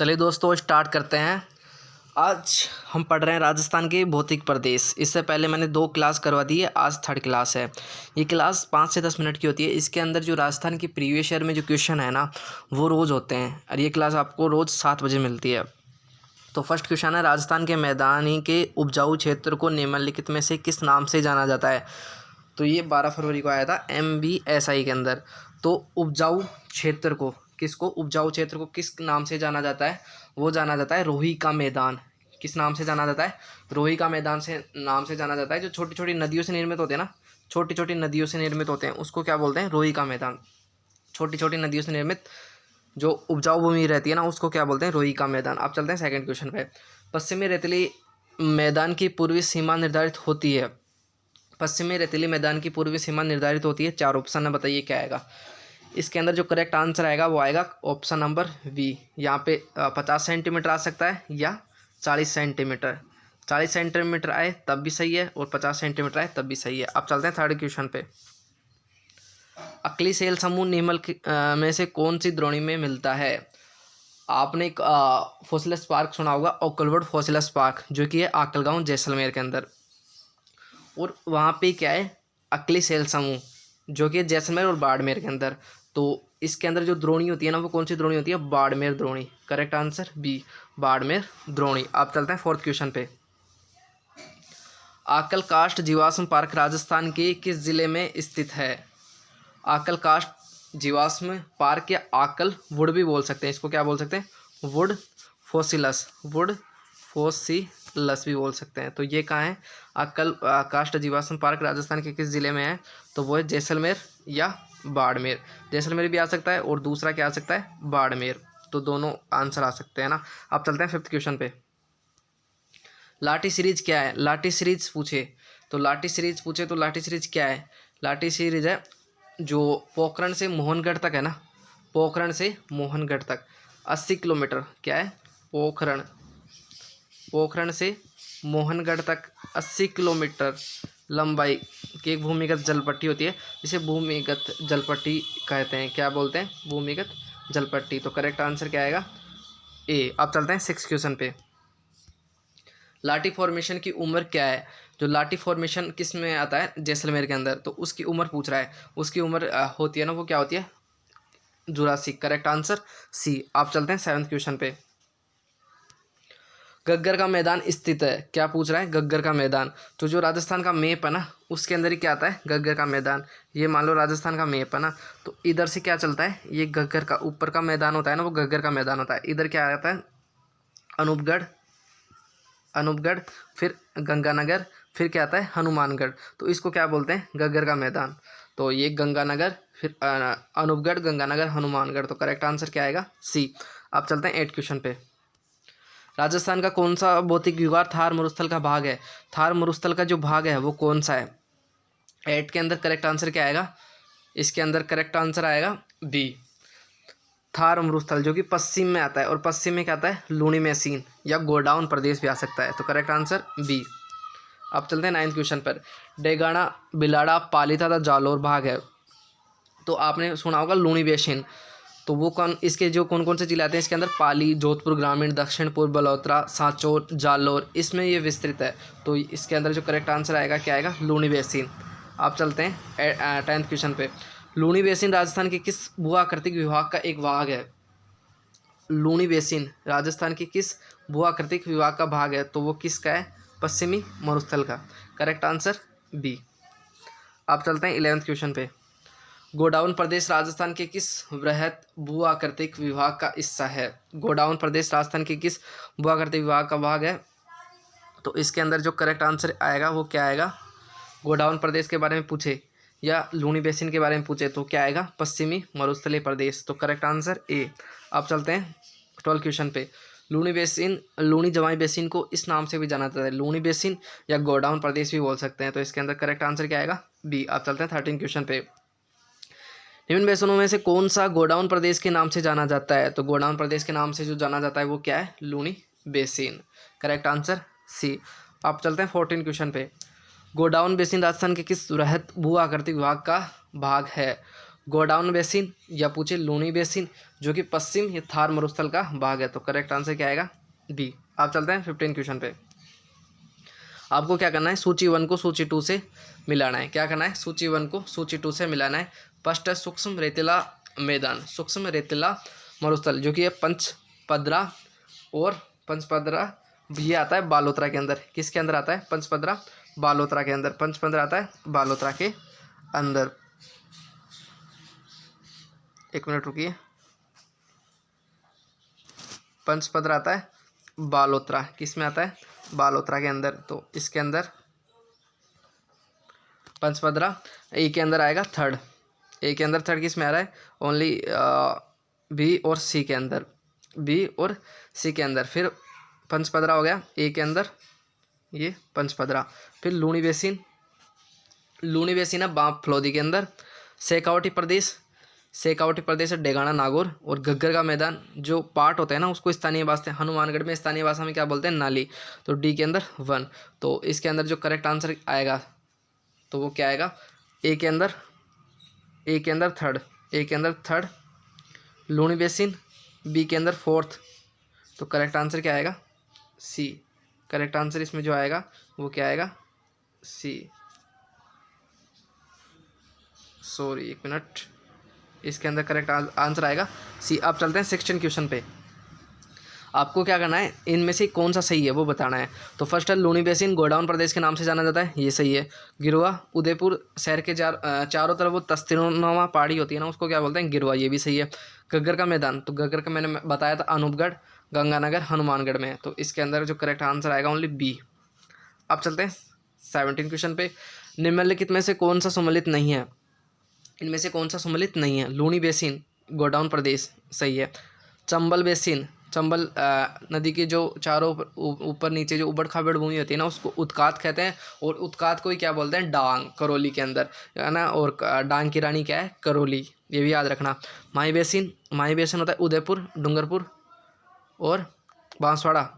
चलिए दोस्तों स्टार्ट करते हैं। आज हम पढ़ रहे हैं राजस्थान के भौतिक प्रदेश। इससे पहले मैंने 2 क्लास करवा दी है, आज 3rd क्लास है। ये क्लास 5 से 10 मिनट की होती है। इसके अंदर जो राजस्थान की प्रीवियस ईयर में जो क्वेश्चन है ना, वो रोज़ होते हैं और ये क्लास आपको रोज़ 7 बजे मिलती है। तो फर्स्ट क्वेश्चन है, राजस्थान के मैदानी के उपजाऊ क्षेत्र को निम्नलिखित में से किस नाम से जाना जाता है। तो ये 12 फरवरी को आया था MBSI के अंदर। तो उपजाऊ क्षेत्र को उपजाऊ क्षेत्र को किस नाम से जाना जाता है, वो जाना जाता है रोही का मैदान। किस नाम से जाना जाता है? रोही का मैदान से नाम से जाना जाता है। जो छोटी छोटी नदियों से निर्मित होते हैं ना, छोटी छोटी नदियों से निर्मित होते हैं, उसको क्या बोलते हैं? रोही का मैदान। छोटी छोटी नदियों से निर्मित जो उपजाऊ भूमि रहती है ना, उसको क्या बोलते हैं? रोही का मैदान। अब चलते हैं सेकंड क्वेश्चन पे। पश्चिमी रेतीली मैदान की पूर्वी सीमा निर्धारित होती है। पश्चिमी रेतीली मैदान की पूर्वी सीमा निर्धारित होती है। 4 ऑप्शन है, बताइए क्या आएगा। इसके अंदर जो करेक्ट आंसर आएगा वो आएगा ऑप्शन नंबर बी। यहाँ पे 50 सेंटीमीटर आ सकता है या 40 सेंटीमीटर। 40 सेंटीमीटर आए तब भी सही है और 50 सेंटीमीटर आए तब भी सही है। अब चलते हैं थर्ड क्वेश्चन पे। अक्ली सेल समूह निम्नलिखित में से कौन सी द्रोणी में मिलता है? आपने एक फॉसिलस पार्क सुना होगा, ओकलवुड फॉसिलस पार्क, जो कि है आकलगांव जैसलमेर के अंदर। और वहाँ पे क्या है? अक्ली सेल समूह, जो कि जैसलमेर और बाड़मेर के अंदर। तो इसके अंदर जो द्रोणी होती है ना, वो कौन सी द्रोणी होती है? बाड़मेर द्रोणी। करेक्ट आंसर बी, बाड़मेर द्रोणी। अब चलते हैं फोर्थ क्वेश्चन पे। आकल कास्ट जीवाश्म पार्क राजस्थान के किस जिले में स्थित है? आकल कास्ट जीवाश्म पार्क या आकल वुड भी बोल सकते हैं, इसको क्या बोल सकते हैं? वुड फोसिलस भी बोल सकते हैं। तो ये कहाँ है? आकल कास्ट जीवाश्म पार्क राजस्थान के किस जिले में है? तो वो है जैसलमेर या बाड़मेर। जैसलमेर भी आ सकता है और दूसरा क्या आ सकता है? बाड़मेर। तो दोनों आंसर आ सकते हैं ना। अब चलते हैं फिफ्थ क्वेश्चन पे। लाठी सीरीज क्या है? लाठी सीरीज पूछे तो लाठी सीरीज क्या है? लाठी सीरीज है जो पोखरण से मोहनगढ़ तक है ना, पोखरण से मोहनगढ़ तक 80 किलोमीटर। क्या है? पोखरण से मोहनगढ़ तक 80 किलोमीटर लंबाई की एक भूमिगत जलपट्टी होती है, जिसे भूमिगत जलपट्टी कहते हैं। क्या बोलते हैं? भूमिगत जलपट्टी। तो करेक्ट आंसर क्या आएगा? ए। अब चलते हैं 6th क्वेश्चन पे। लाठी फॉर्मेशन की उम्र क्या है? जो लाठी फॉर्मेशन किस में आता है? जैसलमेर के अंदर। तो उसकी उम्र पूछ रहा है। उसकी उम्र होती है ना, वो क्या होती है? जुरासिक। Correct answer C. आप चलते हैं 7th क्वेश्चन पे। गग्गर का मैदान स्थित है। क्या पूछ रहा है? गग्गर का मैदान। तो जो राजस्थान का मैप है ना, उसके अंदर ही क्या आता है? गग्गर का मैदान। ये मान लो राजस्थान का मैप है ना, तो इधर से क्या चलता है? ये गग्गर का ऊपर का मैदान होता है ना, वो गग्गर का मैदान होता है। इधर क्या आता है? अनूपगढ़, फिर गंगानगर, फिर क्या आता है? हनुमानगढ़। तो इसको क्या बोलते हैं? गग्गर का मैदान। तो ये गंगानगर, फिर अनूपगढ़, गंगानगर, हनुमानगढ़। तो करेक्ट आंसर क्या आएगा? सी। अब चलते हैं 8th क्वेश्चन पे। राजस्थान का कौन सा भौतिक विहार थार मरुस्थल का भाग है? थार मरुस्थल का जो भाग है वो कौन सा है? 8 के अंदर करेक्ट आंसर क्या आएगा? इसके अंदर करेक्ट आंसर आएगा बी, थार मरुस्थल, जो कि पश्चिम में आता है। और पश्चिम में क्या आता है? लूणी मैसीन या गोडाउन प्रदेश भी आ सकता है। तो करेक्ट आंसर बी। अब चलते हैं 9th क्वेश्चन पर। डेगाना, बिलाड़ा, पाली तथा जालोर भाग है। तो आपने सुना होगा लूणी बेसिन। तो वो इसके जो कौन कौन से जिले आते हैं इसके अंदर? पाली, जोधपुर ग्रामीण, दक्षिण पूर्व बलोत्रा, सांचौर, जालोर, इसमें ये विस्तृत है। तो इसके अंदर जो करेक्ट आंसर आएगा क्या आएगा? लूणी बेसिन। आप चलते हैं 10th क्वेश्चन पे। लूणी बेसिन राजस्थान के किस भू आकृतिक विभाग का एक भाग है? लूणी बेसिन राजस्थान की किस भू आकृतिक विभाग का भाग है? तो वो किसका है? पश्चिमी मरुस्थल का। Correct answer B. आप चलते हैं 11th क्वेश्चन पे। गोडाउन प्रदेश राजस्थान के किस वृहत भू आकृतिक विभाग का हिस्सा है? गोडाउन प्रदेश राजस्थान के किस भू आकृतिक विभाग का भाग है? तो इसके अंदर जो करेक्ट आंसर आएगा वो क्या आएगा? गोडाउन प्रदेश के बारे में पूछे या लूणी बेसिन के बारे में पूछे तो क्या आएगा? पश्चिमी मरुस्थलीय प्रदेश। तो करेक्ट आंसर ए। अब चलते हैं 12th क्वेश्चन पे। लूणी बेसिन, लूणी जवाई बेसिन को इस नाम से भी जाना जाता है, लूणी बेसिन या गोडाउन प्रदेश भी बोल सकते हैं। तो इसके अंदर करेक्ट आंसर क्या आएगा? बी। अब चलते हैं 13th क्वेश्चन पे। निम्न बेसिनों में से कौन सा गोडाउन प्रदेश के नाम से जाना जाता है? तो गोडाउन प्रदेश के नाम से जो जाना जाता है वो क्या है? Luni basin. Correct answer C. आप चलते हैं 14 क्वेश्चन पे। गोडाउन बेसिन राजस्थान के किस वृहत भू आकृतिक विभाग का भाग है? गोडाउन बेसिन या पूछे लूनी बेसिन जो कि पश्चिम या थार मरुस्थल का भाग है। तो करेक्ट आंसर क्या आएगा? डी। आप चलते हैं 15 क्वेश्चन पे। आपको क्या करना है, सूची 1 को सूची 2 से मिलाना है। क्या करना है, सूची 1 को सूची 2 से मिलाना है। फर्स्ट है सूक्ष्म रेतीला मैदान, सूक्ष्म रेतीला मरुस्थल जो कि है पंचपदरा और पंचपदरा, ये आता है बालोतरा के अंदर। किसके अंदर आता है? पंचपदरा बालोतरा के अंदर। पंचपदरा आता है बालोतरा के अंदर। एक मिनट रुकिए। पंचपदरा आता है बालोतरा, किस में आता है? बालोतरा के अंदर। तो इसके अंदर पंचपदरा ए के अंदर आएगा थर्ड। ए के अंदर थर्ड किस में आ रहा है? ओनली बी और सी के अंदर, बी और सी के अंदर। फिर पंचपदरा हो गया ए के अंदर, ये पंचपदरा। फिर लूनी बेसिन, लूनी बेसिन है बाप फलोदी के अंदर। शेखावटी प्रदेश, शेखावटी प्रदेश है डेगाना नागौर। और घग्गर का मैदान जो पार्ट होता है ना, उसको स्थानीय भाषा, हनुमानगढ़ में स्थानीय भाषा में क्या बोलते हैं? नाली। तो डी के अंदर 1। तो इसके अंदर जो करेक्ट आंसर आएगा तो वो क्या आएगा? ए के अंदर, ए के अंदर थर्ड, ए के अंदर थर्ड लूनी बेसिन, बी के अंदर फोर्थ। तो करेक्ट आंसर क्या आएगा? सी। करेक्ट आंसर इसमें जो आएगा वो क्या आएगा? सी। सॉरी एक मिनट, इसके अंदर करेक्ट आंसर आएगा सी। अब चलते हैं 16 क्वेश्चन पे। आपको क्या करना है, इनमें से कौन सा सही है वो बताना है। तो फर्स्ट है लूनी बेसिन गोडाउन प्रदेश के नाम से जाना जाता है, ये सही है। गिरुआ उदयपुर शहर के चारों तरफ वो तस्तीनुमा पहाड़ी होती है ना, उसको क्या बोलते हैं? गिरुआ, ये भी सही है। घग्गर का मैदान, तो घग्गर का मैंने बताया था अनूपगढ़, गंगानगर, हनुमानगढ़ में। तो इसके अंदर जो करेक्ट आंसर आएगा ओनली बी। अब चलते हैं 17 क्वेश्चन पे। निम्नलिखित में से कौन सा सम्मिलित नहीं है? इनमें से कौन सा सम्मिलित नहीं है? लूनी बेसिन गोडाउन प्रदेश सही है। चंबल बेसिन, चंबल नदी के जो चारों ऊपर नीचे जो उबड़ खाबड़ भूमि होती है ना, उसको उत्कात कहते हैं। और उत्कात को ही क्या बोलते हैं? डांग, करौली के अंदर है ना। और डांग की रानी क्या है? करौली, ये भी याद रखना। माही बेसिन, माही बेसिन होता है उदयपुर, डूंगरपुर और बांसवाड़ा,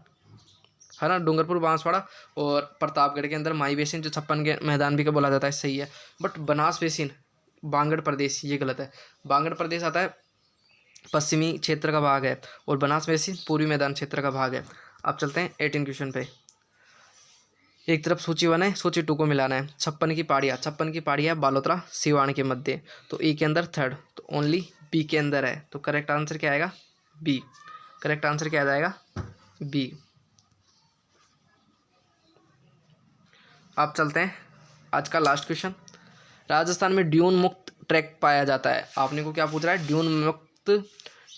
है ना। डूंगरपुर, बांसवाड़ा और प्रतापगढ़ के अंदर माही बेसिन, जो 56 के मैदान भी का बोला जाता है, सही है। बट बनास बेसिन बांगड़ प्रदेश, ये गलत है। बांगड़ प्रदेश आता है पश्चिमी क्षेत्र का भाग है और बनास बेसिन पूर्वी मैदान क्षेत्र का भाग है। अब चलते हैं 18 क्वेश्चन पे। एक तरफ सूची 1 है, सूची 2 को मिलाना है। 56 की पहाड़ियाँ, 56 की पहाड़ियाँ बालोतरा सिवान के मध्य। तो ए के अंदर थर्ड, तो ओनली बी के अंदर है। तो करेक्ट आंसर क्या आएगा? बी। करेक्ट आंसर क्या आएगा? बी। अब चलते हैं आज का लास्ट क्वेश्चन। राजस्थान में ड्यून मुक्त ट्रैक्ट पाया जाता है। आपने को क्या पूछ रहा है? ड्यून मुक्त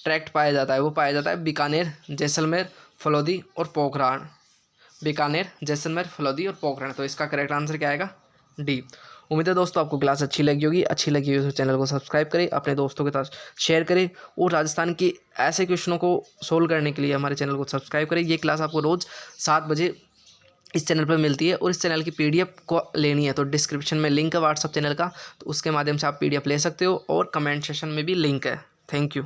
ट्रैक्ट पाया जाता है, वो पाया जाता है बीकानेर, जैसलमेर, फलौदी और पोखरान। बीकानेर, जैसलमेर, फलौदी और पोखरान। तो इसका करेक्ट आंसर क्या आएगा? डी। उम्मीद है दोस्तों आपको क्लास अच्छी लगी होगी। अच्छी लगी हो तो चैनल को सब्सक्राइब करें, अपने दोस्तों के साथ शेयर करें और राजस्थान के ऐसे क्वेश्चनों को सोल्व करने के लिए हमारे चैनल को सब्सक्राइब करें। ये क्लास आपको रोज़ 7 बजे इस चैनल पर मिलती है। और इस चैनल की पीडीएफ को लेनी है तो डिस्क्रिप्शन में लिंक है व्हाट्सअप चैनल का, तो उसके माध्यम से आप पीडीएफ ले सकते हो और कमेंट सेक्शन में भी लिंक है। Thank you.